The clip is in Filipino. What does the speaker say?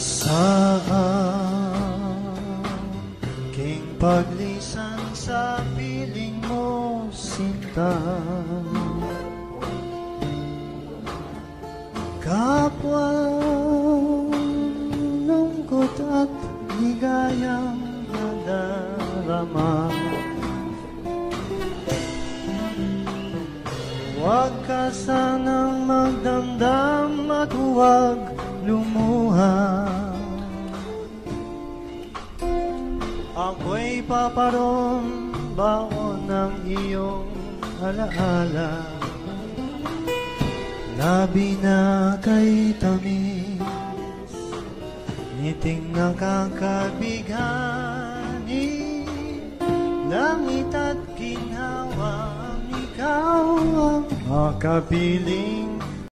Sa aking paglisan sa piling mo, sinta, kapwa lungkot at ligayang nadarama. Huwag ka sanang magdamdam at huwag lumuha. Ako'y paparoon baon ng iyong alaala. Labi na kay tamis, ngiting nakakabighani. Langit at ginhawa, ikaw ang makapiling